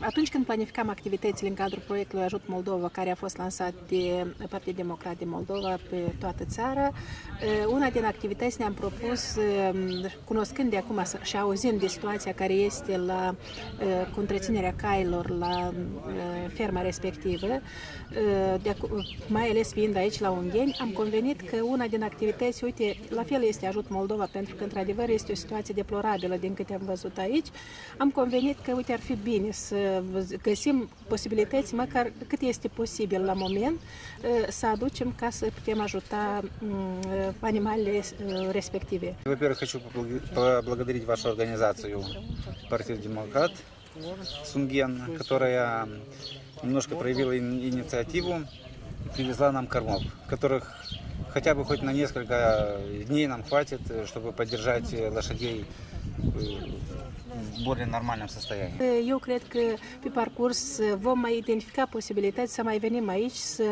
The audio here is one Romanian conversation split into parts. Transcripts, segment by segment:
Atunci când planificam activitățile în cadrul proiectului Ajut Moldova, care a fost lansat de Partidul Democrat din Moldova pe toată țara, una din activități ne-am propus, cunoscând de acum și auzind de situația care este cu întreținerea cailor la ferma respectivă, mai ales fiind aici la Ungheni, am convenit că una din activități, uite, la fel este Ajut Moldova, pentru că într-adevăr este o situație deplorabilă din câte am văzut aici, am convenit că, uite, ar fi bine să găsim posibilități, măcar cât este posibil la moment, să aducem ca să putem ajuta animalele respective. Во-первых, хочу поблагодарить вашу организацию Партию Демократ Сунген, которая немножко проявила инициативу и привезла нам кормов, которых хотя бы хоть на несколько дней нам хватит, чтобы поддержать лошадей в более нормальном состоянии. Eu cred că pe parcurs vom mai identifica posibilități să mai venim aici, să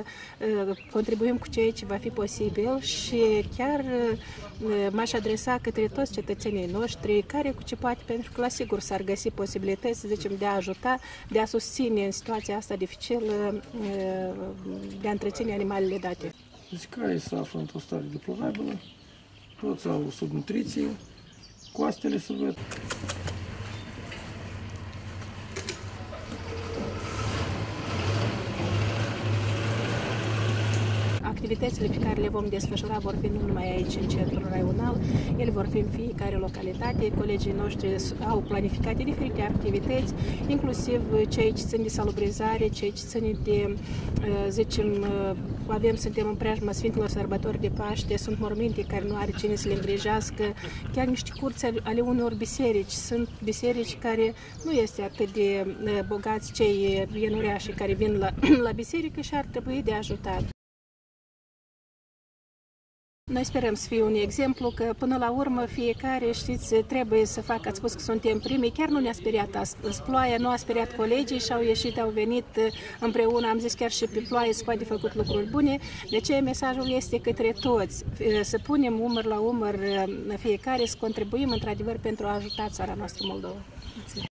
contribuim cu ceea ce va fi posibil și chiar m-aș adresa către toți cetățenii noștri care cu ce poate, pentru că la sigur s-ar găsi posibilități, să zicem, de a ajuta, de a susține în situația asta dificilă, de a întreține animalele date. Deci caii se află într-o stare deplorabilă, toți au subnutriție, coastele se văd. Activitățile pe care le vom desfășura vor fi nu numai aici, în centrul raional, ele vor fi în fiecare localitate. Colegii noștri au planificate diferite activități, inclusiv cei ce țin de salubrizare, cei ce țin de, zicem, suntem în preajma Sfintelor Sărbători de Paște, sunt morminte care nu are cine să le îngrijească, chiar niște curți ale unor biserici. Sunt biserici care nu este atât de bogați cei ienuriași care vin la biserică și ar trebui de ajutat. Noi sperăm să fie un exemplu că până la urmă fiecare, știți, trebuie să facă, ați spus că suntem primii, chiar nu ne-a speriat astăzi. Ploaia nu a speriat colegii și au ieșit, au venit împreună, am zis chiar și pe ploaie se poate făcut lucruri bune. De aceea mesajul este către toți, să punem umăr la umăr fiecare, să contribuim într-adevăr pentru a ajuta țara noastră Moldova. Mulțumesc.